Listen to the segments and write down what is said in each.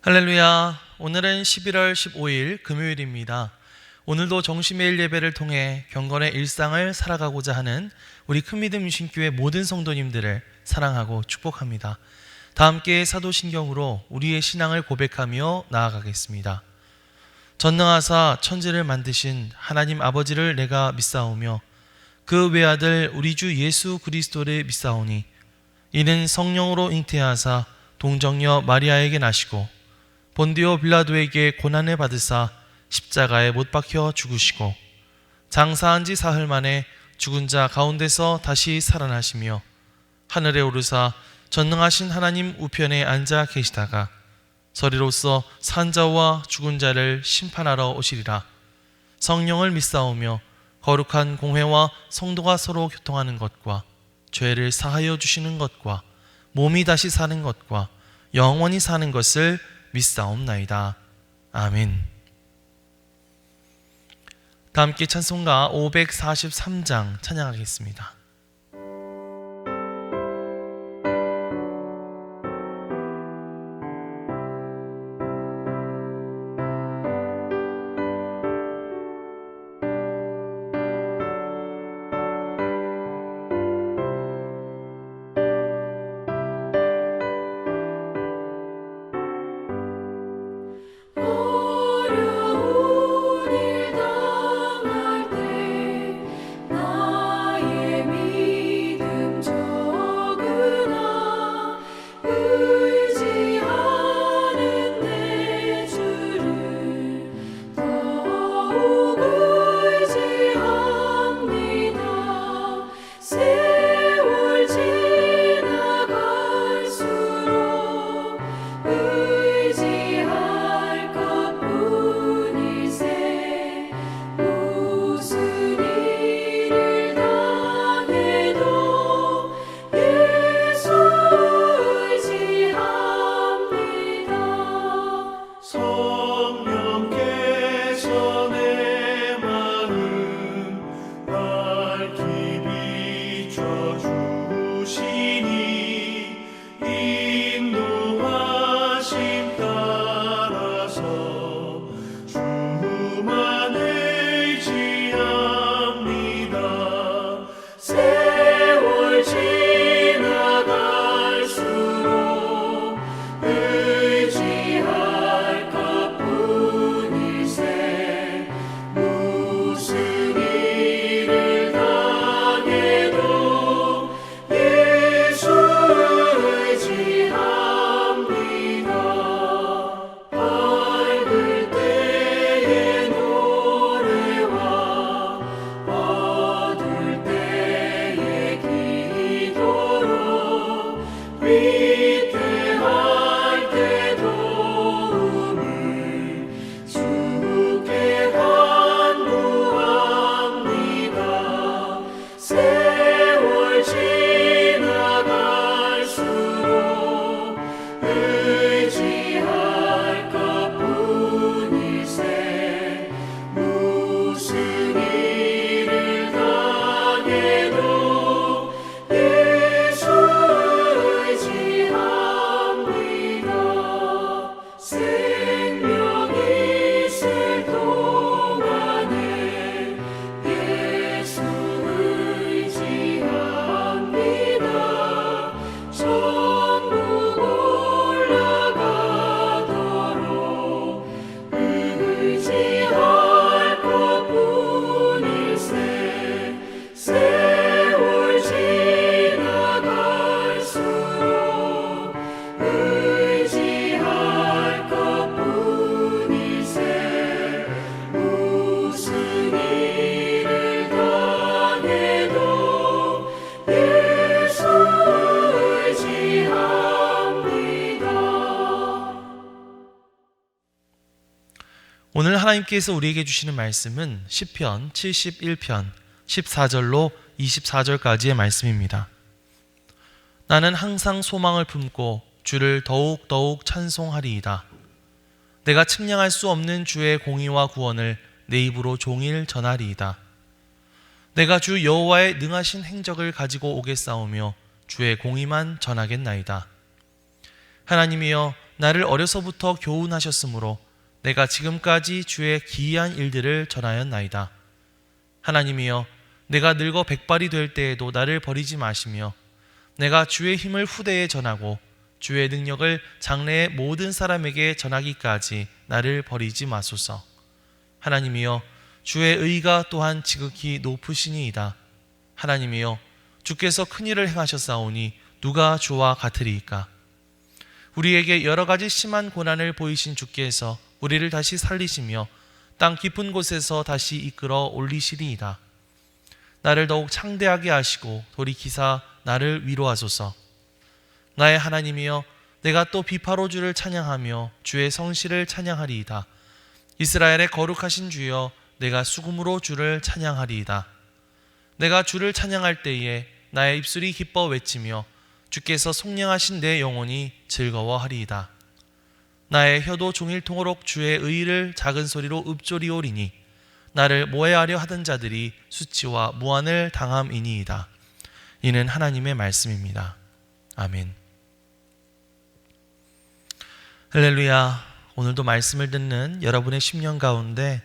할렐루야. 오늘은 11월 15일 금요일입니다. 오늘도 정시매일 예배를 통해 경건의 일상을 살아가고자 하는 우리 큰믿음 유신교회 모든 성도님들을 사랑하고 축복합니다. 다 함께 사도신경으로 우리의 신앙을 고백하며 나아가겠습니다. 전능하사 천지를 만드신 하나님 아버지를 내가 믿사오며 그 외아들 우리 주 예수 그리스도를 믿사오니 이는 성령으로 잉태하사 동정녀 마리아에게 나시고 본디오 빌라도에게 고난을 받으사 십자가에 못 박혀 죽으시고 장사한 지 사흘 만에 죽은 자 가운데서 다시 살아나시며 하늘에 오르사 전능하신 하나님 우편에 앉아 계시다가 서리로서 산 자와 죽은 자를 심판하러 오시리라. 성령을 믿사오며 거룩한 공회와 성도가 서로 교통하는 것과 죄를 사하여 주시는 것과 몸이 다시 사는 것과 영원히 사는 것을 믿사옵나이다. 아멘. 다 함께 찬송가 543장 찬양하겠습니다. 오늘 하나님께서 우리에게 주시는 말씀은 시편 71편 14절로 24절까지의 말씀입니다. 나는 항상 소망을 품고 주를 더욱 찬송하리이다. 내가 측량할 수 없는 주의 공의와 구원을 내 입으로 종일 전하리이다. 내가 주 여호와의 능하신 행적을 가지고 오겠사오며 주의 공의만 전하겠나이다. 하나님이여, 나를 어려서부터 교훈하셨으므로 내가 지금까지 주의 기이한 일들을 전하였나이다. 하나님이여, 내가 늙어 백발이 될 때에도 나를 버리지 마시며 내가 주의 힘을 후대에 전하고 주의 능력을 장래의 모든 사람에게 전하기까지 나를 버리지 마소서. 하나님이여, 주의 의가 또한 지극히 높으시니이다. 하나님이여, 주께서 큰일을 행하셨사오니 누가 주와 같으리이까? 우리에게 여러 가지 심한 고난을 보이신 주께서 우리를 다시 살리시며 땅 깊은 곳에서 다시 이끌어 올리시리이다. 나를 더욱 창대하게 하시고 돌이키사 나를 위로하소서. 나의 하나님이여, 내가 또 비파로 주를 찬양하며 주의 성실을 찬양하리이다. 이스라엘의 거룩하신 주여, 내가 수금으로 주를 찬양하리이다. 내가 주를 찬양할 때에 나의 입술이 기뻐 외치며 주께서 속량하신 내 영혼이 즐거워하리이다. 나의 혀도 종일토록 주의 의를 작은 소리로 읊조리오리니 나를 모해하려 하던 자들이 수치와 무한을 당함이니이다. 이는 하나님의 말씀입니다. 아멘. 할렐루야. 오늘도 말씀을 듣는 여러분의 심령 가운데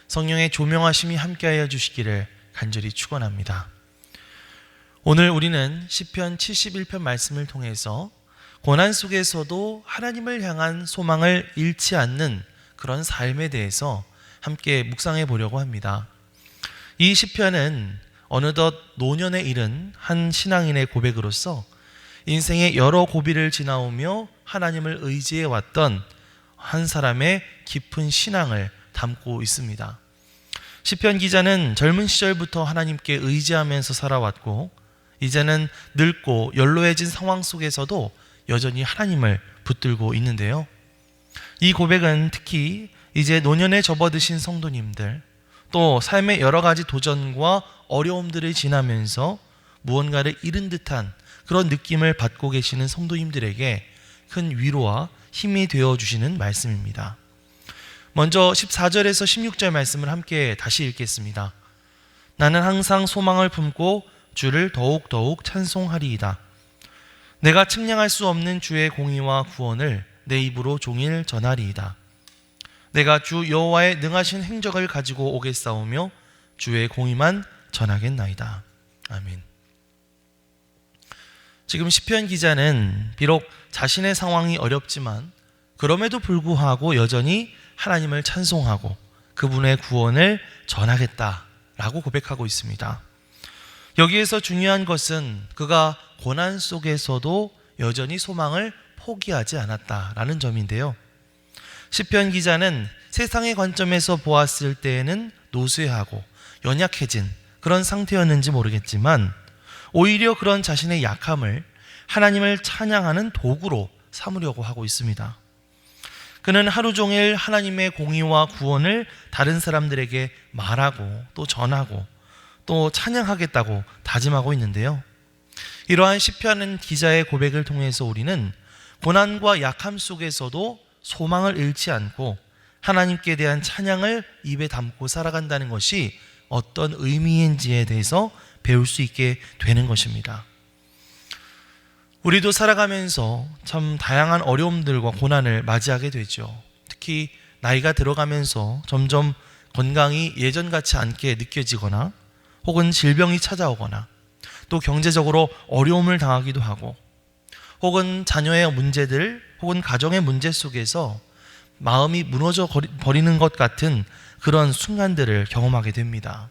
성령의 조명하심이 함께하여 주시기를 간절히 축원합니다. 오늘 우리는 시편 71편 말씀을 통해서 고난 속에서도 하나님을 향한 소망을 잃지 않는 그런 삶에 대해서 함께 묵상해 보려고 합니다. 이 시편은 어느덧 노년에 이른 한 신앙인의 고백으로서 인생의 여러 고비를 지나오며 하나님을 의지해 왔던 한 사람의 깊은 신앙을 담고 있습니다. 시편 기자는 젊은 시절부터 하나님께 의지하면서 살아왔고 이제는 늙고 연로해진 상황 속에서도 여전히 하나님을 붙들고 있는데요. 이 고백은 특히 이제 노년에 접어드신 성도님들, 또 삶의 여러 가지 도전과 어려움들을 지나면서 무언가를 잃은 듯한 그런 느낌을 받고 계시는 성도님들에게 큰 위로와 힘이 되어주시는 말씀입니다. 먼저 14절에서 16절 말씀을 함께 다시 읽겠습니다. 나는 항상 소망을 품고 주를 더욱더욱 찬송하리이다. 내가 측량할 수 없는 주의 공의와 구원을 내 입으로 종일 전하리이다. 내가 주 여호와의 능하신 행적을 가지고 오겠사오며 주의 공의만 전하겠나이다. 아멘. 지금 시편 기자는 비록 자신의 상황이 어렵지만 그럼에도 불구하고 여전히 하나님을 찬송하고 그분의 구원을 전하겠다라고 고백하고 있습니다. 여기에서 중요한 것은 그가 고난 속에서도 여전히 소망을 포기하지 않았다라는 점인데요. 시편 기자는 세상의 관점에서 보았을 때에는 노쇠하고 연약해진 그런 상태였는지 모르겠지만 오히려 그런 자신의 약함을 하나님을 찬양하는 도구로 삼으려고 하고 있습니다. 그는 하루 종일 하나님의 공의와 구원을 다른 사람들에게 말하고 또 전하고 또 찬양하겠다고 다짐하고 있는데요. 이러한 시편 기자의 고백을 통해서 우리는 고난과 약함 속에서도 소망을 잃지 않고 하나님께 대한 찬양을 입에 담고 살아간다는 것이 어떤 의미인지에 대해서 배울 수 있게 되는 것입니다. 우리도 살아가면서 참 다양한 어려움들과 고난을 맞이하게 되죠. 특히 나이가 들어가면서 점점 건강이 예전같이 않게 느껴지거나 혹은 질병이 찾아오거나 또 경제적으로 어려움을 당하기도 하고 혹은 자녀의 문제들 혹은 가정의 문제 속에서 마음이 무너져 버리는 것 같은 그런 순간들을 경험하게 됩니다.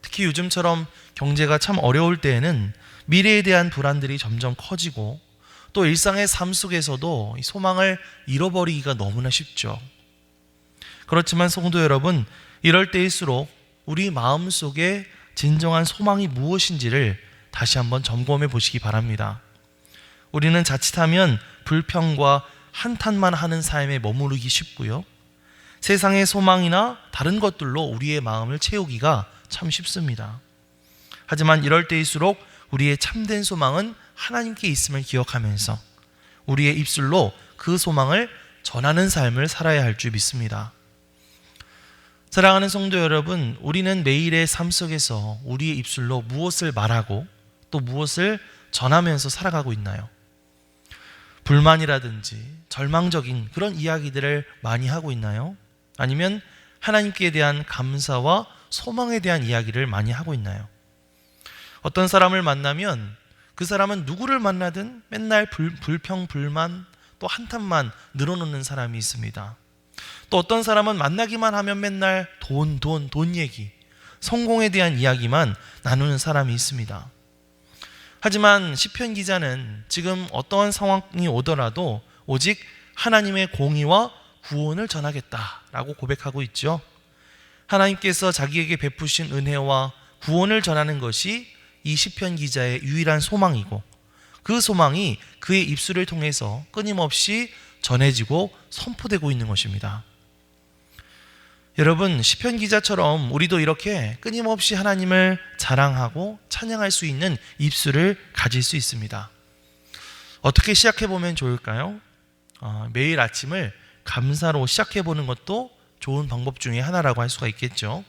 특히 요즘처럼 경제가 참 어려울 때에는 미래에 대한 불안들이 점점 커지고 또 일상의 삶 속에서도 소망을 잃어버리기가 너무나 쉽죠. 그렇지만 성도 여러분, 이럴 때일수록 우리 마음속에 진정한 소망이 무엇인지를 다시 한번 점검해 보시기 바랍니다. 우리는 자칫하면 불평과 한탄만 하는 삶에 머무르기 쉽고요. 세상의 소망이나 다른 것들로 우리의 마음을 채우기가 참 쉽습니다. 하지만 이럴 때일수록 우리의 참된 소망은 하나님께 있음을 기억하면서 우리의 입술로 그 소망을 전하는 삶을 살아야 할 줄 믿습니다. 사랑하는 성도 여러분, 우리는 매일의 삶 속에서 우리의 입술로 무엇을 말하고 또 무엇을 전하면서 살아가고 있나요? 불만이라든지 절망적인 그런 이야기들을 많이 하고 있나요? 아니면 하나님께 대한 감사와 소망에 대한 이야기를 많이 하고 있나요? 어떤 사람을 만나면 그 사람은 누구를 만나든 맨날 불평, 불만, 또 한탄만 늘어놓는 사람이 있습니다. 또 어떤 사람은 만나기만 하면 맨날 돈 얘기, 성공에 대한 이야기만 나누는 사람이 있습니다. 하지만 시편 기자는 지금 어떠한 상황이 오더라도 오직 하나님의 공의와 구원을 전하겠다라고 고백하고 있죠. 하나님께서 자기에게 베푸신 은혜와 구원을 전하는 것이 이 시편 기자의 유일한 소망이고, 그 소망이 그의 입술을 통해서 끊임없이 전해지고 선포되고 있는 것입니다. 여러분, 시편 기자처럼 우리도 이렇게 끊임없이 하나님을 자랑하고 찬양할 수 있는 입술을 가질 수 있습니다. 어떻게 시작해 보면 좋을까요? 매일 아침을 감사로 시작해 보는 것도 좋은 방법 중에 하나라고 할 수가 있겠죠.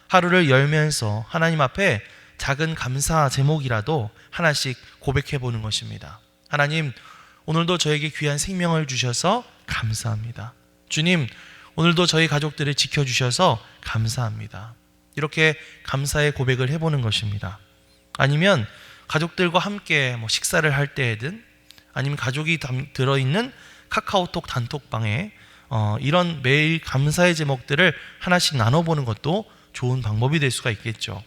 하루를 열면서 하나님 앞에 작은 감사 제목이라도 하나씩 고백해 보는 것입니다. 하나님, 오늘도 저에게 귀한 생명을 주셔서 감사합니다. 주님, 오늘도 저희 가족들을 지켜주셔서 감사합니다. 이렇게 감사의 고백을 해보는 것입니다. 아니면 가족들과 함께 식사를 할 때에든, 아니면 가족이 들어있는 카카오톡 단톡방에 이런 매일 감사의 제목들을 하나씩 나눠보는 것도 좋은 방법이 될 수가 있겠죠.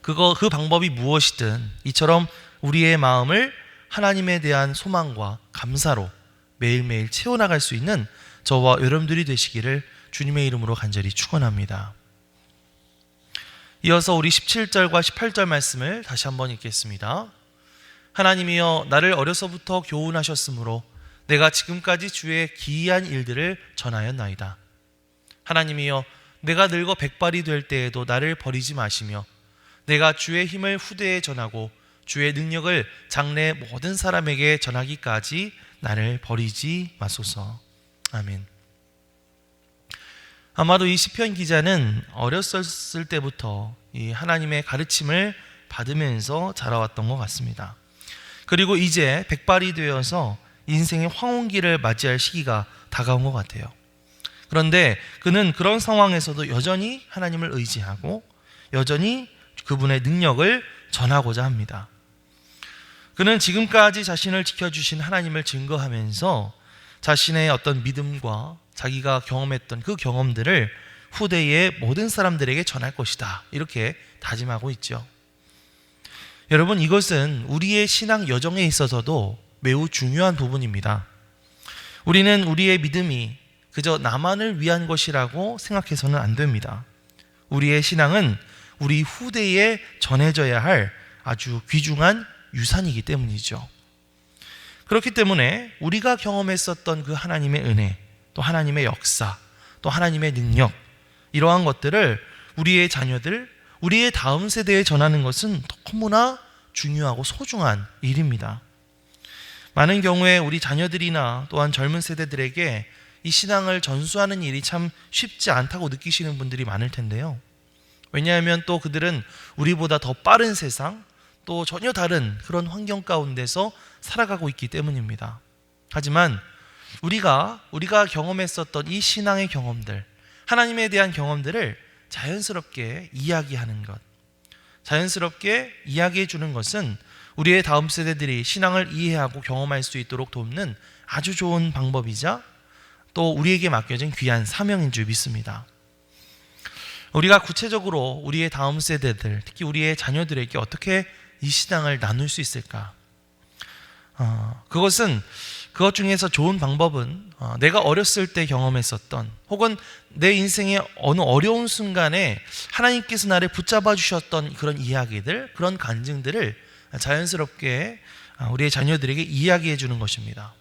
그 방법이 무엇이든 이처럼 우리의 마음을 하나님에 대한 소망과 감사로 매일매일 채워나갈 수 있는 저와 여러분들이 되시기를 주님의 이름으로 간절히 축원합니다. 이어서 우리 17절과 18절 말씀을 다시 한번 읽겠습니다. 하나님이여, 나를 어려서부터 교훈하셨으므로 내가 지금까지 주의 기이한 일들을 전하였나이다. 하나님이여, 내가 늙어 백발이 될 때에도 나를 버리지 마시며 내가 주의 힘을 후대에 전하고 주의 능력을 장래 모든 사람에게 전하기까지 나를 버리지 마소서. 아멘. 아마도 이 시편 기자는 어렸을 때부터 이 하나님의 가르침을 받으면서 자라왔던 것 같습니다. 그리고 이제 백발이 되어서 인생의 황혼기를 맞이할 시기가 다가온 것 같아요. 그런데 그는 그런 상황에서도 여전히 하나님을 의지하고 여전히 그분의 능력을 전하고자 합니다. 그는 지금까지 자신을 지켜주신 하나님을 증거하면서 자신의 어떤 믿음과 자기가 경험했던 그 경험들을 후대의 모든 사람들에게 전할 것이다, 이렇게 다짐하고 있죠. 여러분, 이것은 우리의 신앙 여정에 있어서도 매우 중요한 부분입니다. 우리는 우리의 믿음이 그저 나만을 위한 것이라고 생각해서는 안 됩니다. 우리의 신앙은 우리 후대에 전해져야 할 아주 귀중한 유산이기 때문이죠. 그렇기 때문에 우리가 경험했었던 그 하나님의 은혜, 또 하나님의 역사, 또 하나님의 능력, 이러한 것들을 우리의 자녀들, 우리의 다음 세대에 전하는 것은 너무나 중요하고 소중한 일입니다. 많은 경우에 우리 자녀들이나 또한 젊은 세대들에게 이 신앙을 전수하는 일이 참 쉽지 않다고 느끼시는 분들이 많을 텐데요. 왜냐하면 또 그들은 우리보다 더 빠른 세상, 또 전혀 다른 그런 환경 가운데서 살아가고 있기 때문입니다. 하지만 우리가 경험했었던 이 신앙의 경험들, 하나님에 대한 경험들을 자연스럽게 이야기하는 것, 자연스럽게 이야기해 주는 것은 우리의 다음 세대들이 신앙을 이해하고 경험할 수 있도록 돕는 아주 좋은 방법이자 또 우리에게 맡겨진 귀한 사명인 줄 믿습니다. 우리가 구체적으로 우리의 다음 세대들, 특히 우리의 자녀들에게 어떻게 이 신앙을 나눌 수 있을까? 그것 중에서 좋은 방법은 내가 어렸을 때 경험했었던, 혹은 내 인생의 어느 어려운 순간에 하나님께서 나를 붙잡아 주셨던 그런 이야기들, 그런 간증들을 자연스럽게 우리의 자녀들에게 이야기해 주는 것입니다.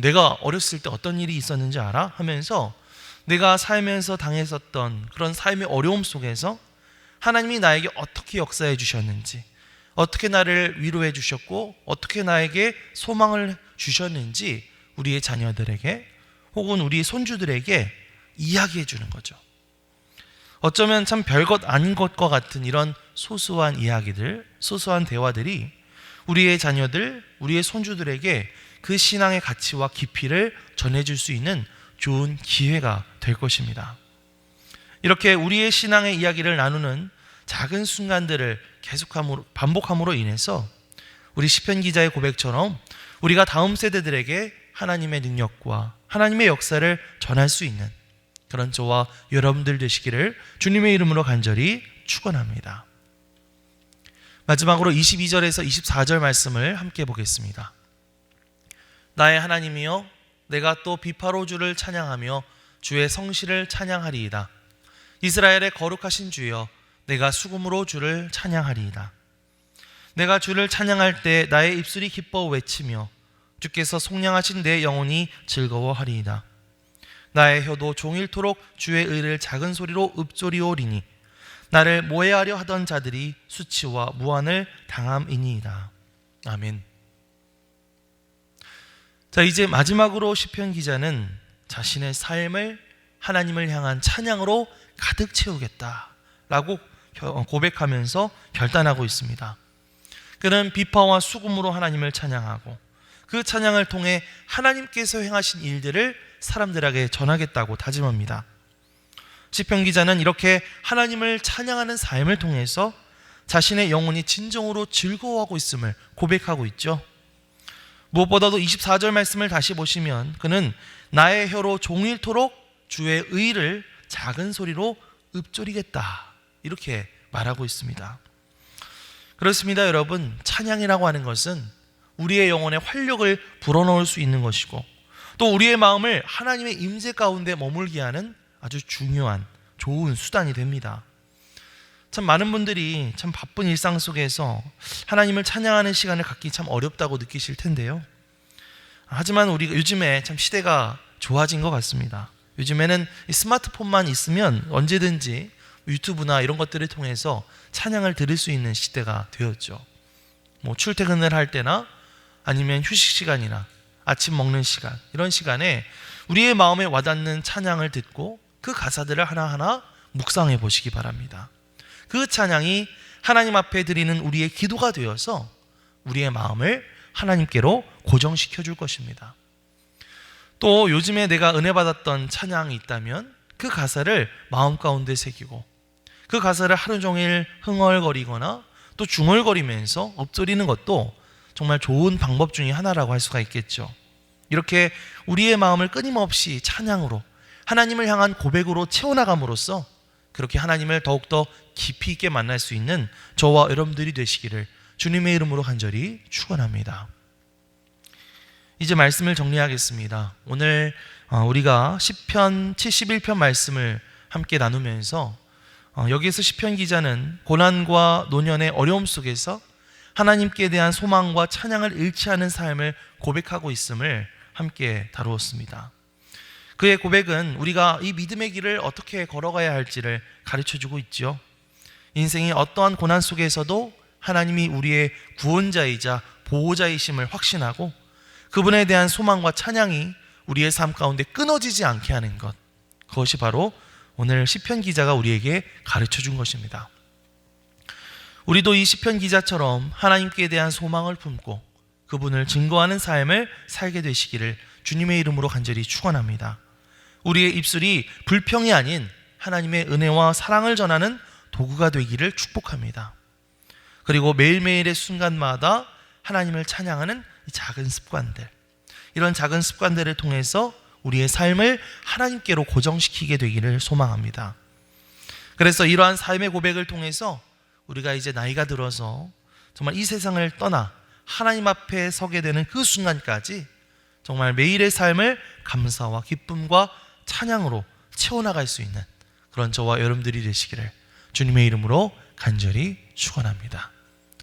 내가 어렸을 때 어떤 일이 있었는지 알아? 하면서 내가 살면서 당했었던 그런 삶의 어려움 속에서 하나님이 나에게 어떻게 역사해 주셨는지, 어떻게 나를 위로해 주셨고 어떻게 나에게 소망을 주셨는지 우리의 자녀들에게 혹은 우리 손주들에게 이야기해 주는 거죠. 어쩌면 참 별것 아닌 것과 같은 이런 소소한 이야기들, 소소한 대화들이 우리의 자녀들, 우리의 손주들에게 그 신앙의 가치와 깊이를 전해줄 수 있는 좋은 기회가 될 것입니다. 이렇게 우리의 신앙의 이야기를 나누는 작은 순간들을 반복함으로 인해서 우리 시편 기자의 고백처럼 우리가 다음 세대들에게 하나님의 능력과 하나님의 역사를 전할 수 있는 그런 저와 여러분들 되시기를 주님의 이름으로 간절히 축원합니다. 마지막으로 22절에서 24절 말씀을 함께 보겠습니다. 나의 하나님이여, 내가 또 비파로 주를 찬양하며 주의 성실을 찬양하리이다. 이스라엘의 거룩하신 주여, 내가 수금으로 주를 찬양하리이다. 내가 주를 찬양할 때 나의 입술이 기뻐 외치며 주께서 속량하신 내 영혼이 즐거워하리이다. 나의 혀도 종일토록 주의 의를 작은 소리로 읊조리오리니 나를 모해하려 하던 자들이 수치와 무한을 당함이니이다. 아멘. 자, 이제 마지막으로 시편 기자는 자신의 삶을 하나님을 향한 찬양으로 가득 채우겠다라고 고백하면서 결단하고 있습니다. 그는 비파와 수금으로 하나님을 찬양하고 그 찬양을 통해 하나님께서 행하신 일들을 사람들에게 전하겠다고 다짐합니다. 시편 기자는 이렇게 하나님을 찬양하는 삶을 통해서 자신의 영혼이 진정으로 즐거워하고 있음을 고백하고 있죠. 무엇보다도 24절 말씀을 다시 보시면 그는 나의 혀로 종일토록 주의 의를 작은 소리로 읊조리겠다 이렇게 말하고 있습니다. 그렇습니다, 여러분. 찬양이라고 하는 것은 우리의 영혼에 활력을 불어넣을 수 있는 것이고 또 우리의 마음을 하나님의 임재 가운데 머물게 하는 아주 중요한 좋은 수단이 됩니다. 참 많은 분들이 참 바쁜 일상 속에서 하나님을 찬양하는 시간을 갖기 참 어렵다고 느끼실 텐데요. 하지만 우리가 요즘에 참 시대가 좋아진 것 같습니다. 요즘에는 이 스마트폰만 있으면 언제든지 유튜브나 이런 것들을 통해서 찬양을 들을 수 있는 시대가 되었죠. 출퇴근을 할 때나 아니면 휴식 시간이나 아침 먹는 시간, 이런 시간에 우리의 마음에 와닿는 찬양을 듣고 그 가사들을 하나하나 묵상해 보시기 바랍니다. 그 찬양이 하나님 앞에 드리는 우리의 기도가 되어서 우리의 마음을 하나님께로 고정시켜 줄 것입니다. 또 요즘에 내가 은혜 받았던 찬양이 있다면 그 가사를 마음 가운데 새기고 그 가사를 하루 종일 흥얼거리거나 또 중얼거리면서 읊조리는 것도 정말 좋은 방법 중에 하나라고 할 수가 있겠죠. 이렇게 우리의 마음을 끊임없이 찬양으로 하나님을 향한 고백으로 채워나감으로써 그렇게 하나님을 더욱더 깊이 있게 만날 수 있는 저와 여러분들이 되시기를 주님의 이름으로 간절히 축원합니다. 이제 말씀을 정리하겠습니다. 오늘 우리가 시편 71편 말씀을 함께 나누면서 여기에서 시편 기자는 고난과 노년의 어려움 속에서 하나님께 대한 소망과 찬양을 잃지 않은 삶을 고백하고 있음을 함께 다루었습니다. 그의 고백은 우리가 이 믿음의 길을 어떻게 걸어가야 할지를 가르쳐주고 있죠. 인생의 어떠한 고난 속에서도 하나님이 우리의 구원자이자 보호자이심을 확신하고 그분에 대한 소망과 찬양이 우리의 삶 가운데 끊어지지 않게 하는 것, 그것이 바로 오늘 시편 기자가 우리에게 가르쳐준 것입니다. 우리도 이 시편 기자처럼 하나님께 대한 소망을 품고 그분을 증거하는 삶을 살게 되시기를 주님의 이름으로 간절히 축원합니다. 우리의 입술이 불평이 아닌 하나님의 은혜와 사랑을 전하는 도구가 되기를 축복합니다. 그리고 매일매일의 순간마다 하나님을 찬양하는 이 작은 습관들, 이런 작은 습관들을 통해서 우리의 삶을 하나님께로 고정시키게 되기를 소망합니다. 그래서 이러한 삶의 고백을 통해서 우리가 이제 나이가 들어서 정말 이 세상을 떠나 하나님 앞에 서게 되는 그 순간까지 정말 매일의 삶을 감사와 기쁨과 찬양으로 채워나갈 수 있는 그런 저와 여러분들이 되시기를 주님의 이름으로 간절히 축원합니다.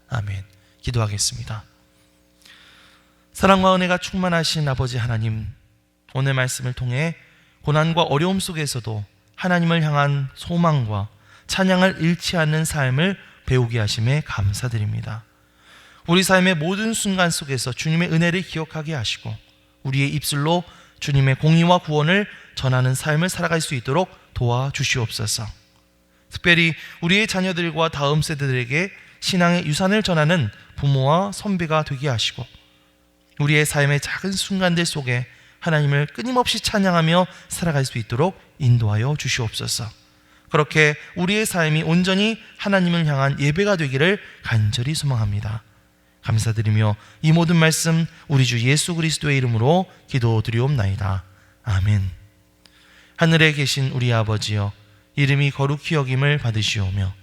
아멘. 기도하겠습니다. 사랑과 은혜가 충만하신 아버지 하나님, 오늘 말씀을 통해 고난과 어려움 속에서도 하나님을 향한 소망과 찬양을 잃지 않는 삶을 배우게 하심에 감사드립니다. 우리 삶의 모든 순간 속에서 주님의 은혜를 기억하게 하시고 우리의 입술로 주님의 공의와 구원을 전하는 삶을 살아갈 수 있도록 도와주시옵소서. 특별히 우리의 자녀들과 다음 세대들에게 신앙의 유산을 전하는 부모와 선배가 되게 하시고 우리의 삶의 작은 순간들 속에 하나님을 끊임없이 찬양하며 살아갈 수 있도록 인도하여 주시옵소서. 그렇게 우리의 삶이 온전히 하나님을 향한 예배가 되기를 간절히 소망합니다. 감사드리며 이 모든 말씀 우리 주 예수 그리스도의 이름으로 기도드리옵나이다. 아멘. 하늘에 계신 우리 아버지여, 이름이 거룩히 여김을 받으시오며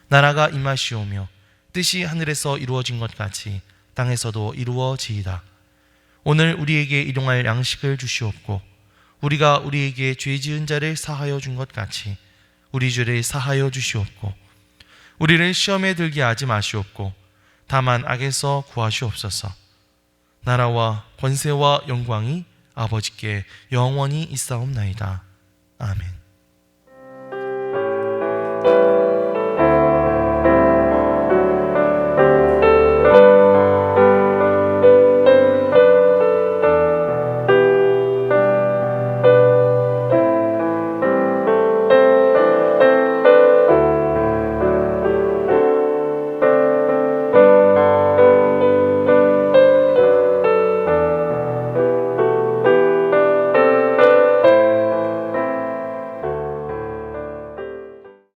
나라가 임하시오며 뜻이 하늘에서 이루어진 것 같이 땅에서도 이루어지이다. 오늘 우리에게 일용할 양식을 주시옵고 우리가 우리에게 죄 지은 자를 사하여 준 것 같이 우리 죄를 사하여 주시옵고 우리를 시험에 들게 하지 마시옵고 다만 악에서 구하시옵소서. 나라와 권세와 영광이 아버지께 영원히 있사옵나이다. 아멘.